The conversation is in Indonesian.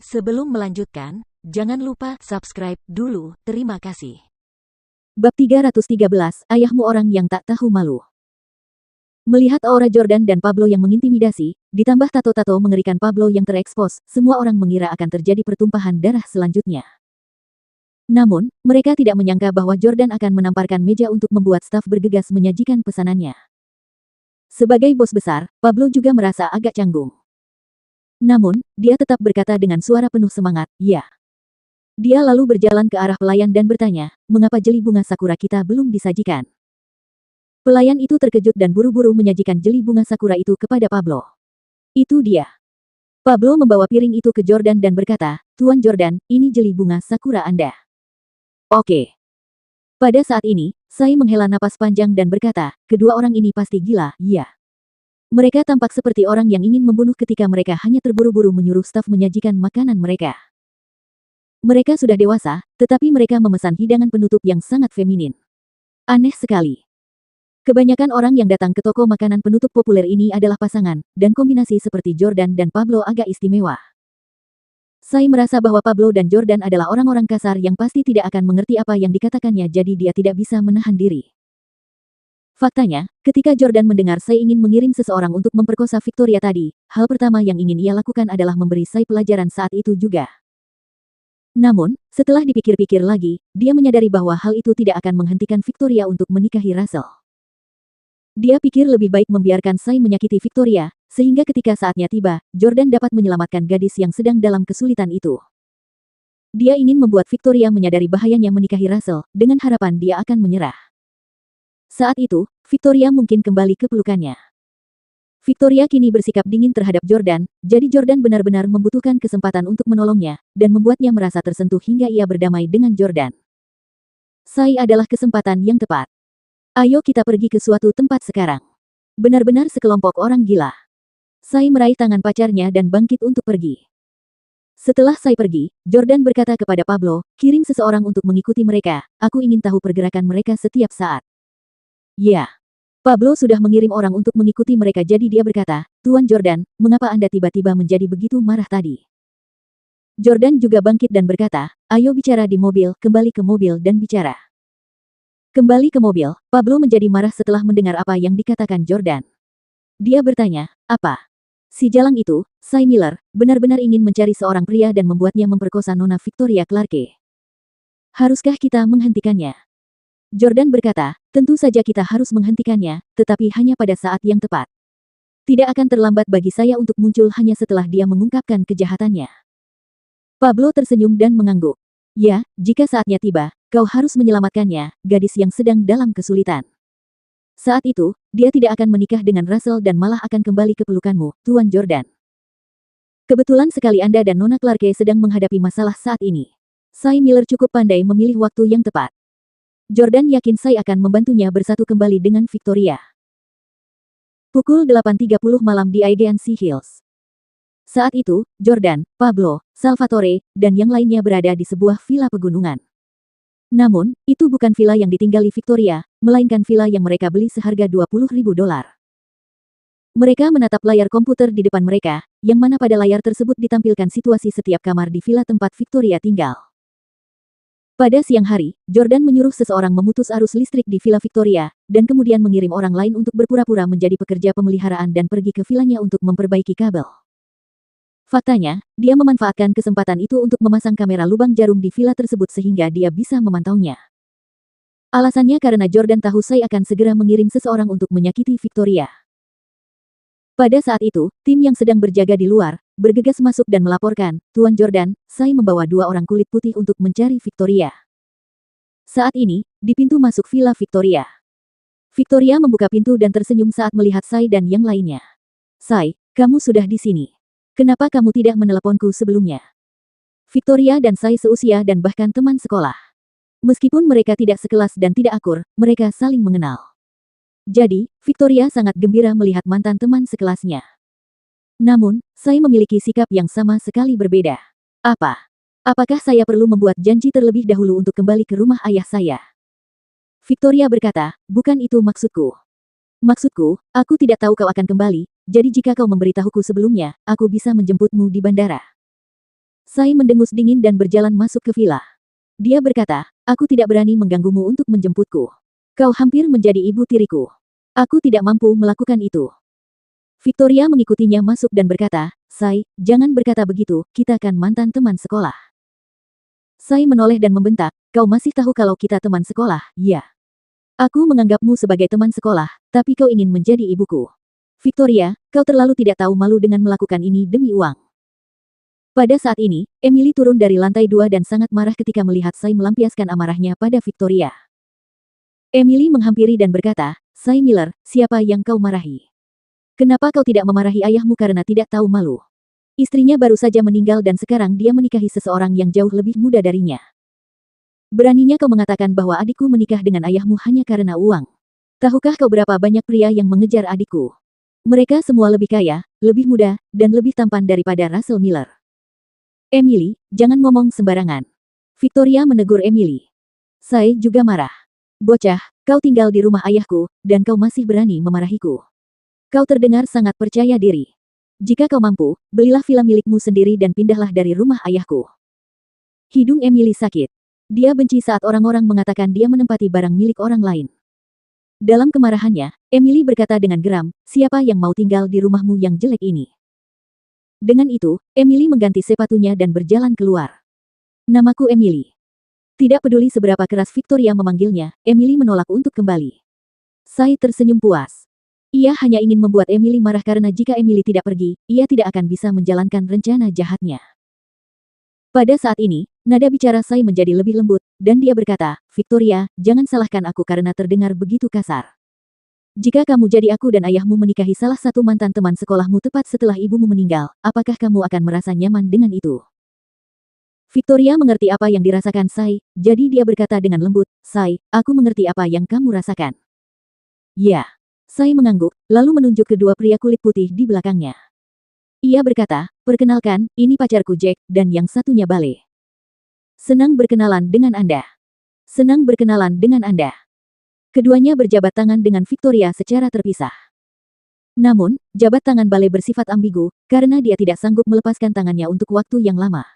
Sebelum melanjutkan, jangan lupa subscribe dulu, terima kasih. Bab 313, Ayahmu orang yang tak tahu malu. Melihat aura Jordan dan Pablo yang mengintimidasi, ditambah tato-tato mengerikan Pablo yang terekspos, semua orang mengira akan terjadi pertumpahan darah selanjutnya. Namun, mereka tidak menyangka bahwa Jordan akan menamparkan meja untuk membuat staf bergegas menyajikan pesanannya. Sebagai bos besar, Pablo juga merasa agak canggung. Namun, dia tetap berkata dengan suara penuh semangat, "Ya." Dia lalu berjalan ke arah pelayan dan bertanya, "Mengapa jeli bunga sakura kita belum disajikan?" Pelayan itu terkejut dan buru-buru menyajikan jeli bunga sakura itu kepada Pablo. "Itu dia." Pablo membawa piring itu ke Jordan dan berkata, "Tuan Jordan, ini jeli bunga sakura Anda." "Oke." Pada saat ini, Sai menghela napas panjang dan berkata, "Kedua orang ini pasti gila, ya." Mereka tampak seperti orang yang ingin membunuh ketika mereka hanya terburu-buru menyuruh staf menyajikan makanan mereka. Mereka sudah dewasa, tetapi mereka memesan hidangan penutup yang sangat feminin. Aneh sekali. Kebanyakan orang yang datang ke toko makanan penutup populer ini adalah pasangan, dan kombinasi seperti Jordan dan Pablo agak istimewa. Sai merasa bahwa Pablo dan Jordan adalah orang-orang kasar yang pasti tidak akan mengerti apa yang dikatakannya, jadi dia tidak bisa menahan diri. Faktanya, ketika Jordan mendengar Sai ingin mengirim seseorang untuk memperkosa Victoria tadi, hal pertama yang ingin ia lakukan adalah memberi Sai pelajaran saat itu juga. Namun, setelah dipikir-pikir lagi, dia menyadari bahwa hal itu tidak akan menghentikan Victoria untuk menikahi Russell. Dia pikir lebih baik membiarkan Sai menyakiti Victoria, sehingga ketika saatnya tiba, Jordan dapat menyelamatkan gadis yang sedang dalam kesulitan itu. Dia ingin membuat Victoria menyadari bahayanya menikahi Russell, dengan harapan dia akan menyerah. Saat itu, Victoria mungkin kembali ke pelukannya. Victoria kini bersikap dingin terhadap Jordan, jadi Jordan benar-benar membutuhkan kesempatan untuk menolongnya, dan membuatnya merasa tersentuh hingga ia berdamai dengan Jordan. Sai adalah kesempatan yang tepat. Ayo kita pergi ke suatu tempat sekarang. Benar-benar sekelompok orang gila. Sai meraih tangan pacarnya dan bangkit untuk pergi. Setelah Sai pergi, Jordan berkata kepada Pablo, "Kirim seseorang untuk mengikuti mereka, aku ingin tahu pergerakan mereka setiap saat." "Ya." Pablo sudah mengirim orang untuk mengikuti mereka, jadi dia berkata, "Tuan Jordan, mengapa Anda tiba-tiba menjadi begitu marah tadi?" Jordan juga bangkit dan berkata, "Ayo bicara di mobil, kembali ke mobil dan bicara." Kembali ke mobil, Pablo menjadi marah setelah mendengar apa yang dikatakan Jordan. Dia bertanya, "Apa? Si jalang itu, Sai Miller, benar-benar ingin mencari seorang pria dan membuatnya memperkosa Nona Victoria Clarke. Haruskah kita menghentikannya?" Jordan berkata, "Tentu saja kita harus menghentikannya, tetapi hanya pada saat yang tepat. Tidak akan terlambat bagi saya untuk muncul hanya setelah dia mengungkapkan kejahatannya." Pablo tersenyum dan mengangguk. "Ya, jika saatnya tiba, kau harus menyelamatkannya, gadis yang sedang dalam kesulitan. Saat itu, dia tidak akan menikah dengan Russell dan malah akan kembali ke pelukanmu, Tuan Jordan. Kebetulan sekali Anda dan Nona Clarke sedang menghadapi masalah saat ini. Sai Miller cukup pandai memilih waktu yang tepat. Jordan yakin Sai akan membantunya bersatu kembali dengan Victoria." Pukul 8.30 malam di Aegean Hills. Saat itu, Jordan, Pablo, Salvatore, dan yang lainnya berada di sebuah villa pegunungan. Namun, itu bukan villa yang ditinggali Victoria, melainkan villa yang mereka beli seharga $20.000. Mereka menatap layar komputer di depan mereka, yang mana pada layar tersebut ditampilkan situasi setiap kamar di villa tempat Victoria tinggal. Pada siang hari, Jordan menyuruh seseorang memutus arus listrik di villa Victoria, dan kemudian mengirim orang lain untuk berpura-pura menjadi pekerja pemeliharaan dan pergi ke villanya untuk memperbaiki kabel. Faktanya, dia memanfaatkan kesempatan itu untuk memasang kamera lubang jarum di villa tersebut sehingga dia bisa memantaunya. Alasannya karena Jordan tahu Sai akan segera mengirim seseorang untuk menyakiti Victoria. Pada saat itu, tim yang sedang berjaga di luar, bergegas masuk dan melaporkan, "Tuan Jordan, Sai membawa 2 orang kulit putih untuk mencari Victoria." Saat ini, di pintu masuk villa Victoria. Victoria membuka pintu dan tersenyum saat melihat Sai dan yang lainnya. "Sai, kamu sudah di sini. Kenapa kamu tidak meneleponku sebelumnya?" Victoria dan Sai seusia dan bahkan teman sekolah. Meskipun mereka tidak sekelas dan tidak akur, mereka saling mengenal. Jadi, Victoria sangat gembira melihat mantan teman sekelasnya. Namun, Sai memiliki sikap yang sama sekali berbeda. Apakah saya perlu membuat janji terlebih dahulu untuk kembali ke rumah ayah saya?" Victoria berkata, "Bukan itu maksudku. Maksudku, aku tidak tahu kau akan kembali, jadi jika kau memberitahuku sebelumnya, aku bisa menjemputmu di bandara." Sai mendengus dingin dan berjalan masuk ke villa. Dia berkata, aku tidak berani mengganggumu untuk menjemputku. Kau hampir menjadi ibu tiriku. Aku tidak mampu melakukan itu. Victoria mengikutinya masuk dan berkata, Sai, jangan berkata begitu, kita kan mantan teman sekolah. Sai menoleh dan membentak, kau masih tahu kalau kita teman sekolah, ya? Aku menganggapmu sebagai teman sekolah, tapi kau ingin menjadi ibuku. Victoria, kau terlalu tidak tahu malu dengan melakukan ini demi uang. Pada saat ini, Emily turun dari lantai 2 dan sangat marah ketika melihat Sai melampiaskan amarahnya pada Victoria. Emily menghampiri dan berkata, Sai Miller, siapa yang kau marahi? Kenapa kau tidak memarahi ayahmu karena tidak tahu malu? Istrinya baru saja meninggal dan sekarang dia menikahi seseorang yang jauh lebih muda darinya. Beraninya kau mengatakan bahwa adikku menikah dengan ayahmu hanya karena uang. Tahukah kau berapa banyak pria yang mengejar adikku? Mereka semua lebih kaya, lebih muda, dan lebih tampan daripada Russell Miller. Emily, jangan ngomong sembarangan. Victoria menegur Emily. Sai juga marah. Bocah, kau tinggal di rumah ayahku, dan kau masih berani memarahiku. Kau terdengar sangat percaya diri. Jika kau mampu, belilah villa milikmu sendiri dan pindahlah dari rumah ayahku. Hidung Emily sakit. Dia benci saat orang-orang mengatakan dia menempati barang milik orang lain. Dalam kemarahannya, Emily berkata dengan geram, siapa yang mau tinggal di rumahmu yang jelek ini? Dengan itu, Emily mengganti sepatunya dan berjalan keluar. Namaku Emily. Tidak peduli seberapa keras Victoria memanggilnya, Emily menolak untuk kembali. Sai tersenyum puas. Ia hanya ingin membuat Emily marah karena jika Emily tidak pergi, ia tidak akan bisa menjalankan rencana jahatnya. Pada saat ini, nada bicara Sai menjadi lebih lembut, dan dia berkata, Victoria, jangan salahkan aku karena terdengar begitu kasar. Jika kamu jadi aku dan ayahmu menikahi salah satu mantan teman sekolahmu tepat setelah ibumu meninggal, apakah kamu akan merasa nyaman dengan itu? Victoria mengerti apa yang dirasakan Sai, jadi dia berkata dengan lembut, Sai, aku mengerti apa yang kamu rasakan. Ya. Sai mengangguk, lalu menunjuk kedua pria kulit putih di belakangnya. Ia berkata, perkenalkan, ini pacarku Jack, dan yang satunya Bale. Senang berkenalan dengan Anda. Senang berkenalan dengan Anda. Keduanya berjabat tangan dengan Victoria secara terpisah. Namun, jabat tangan Bale bersifat ambigu, karena dia tidak sanggup melepaskan tangannya untuk waktu yang lama.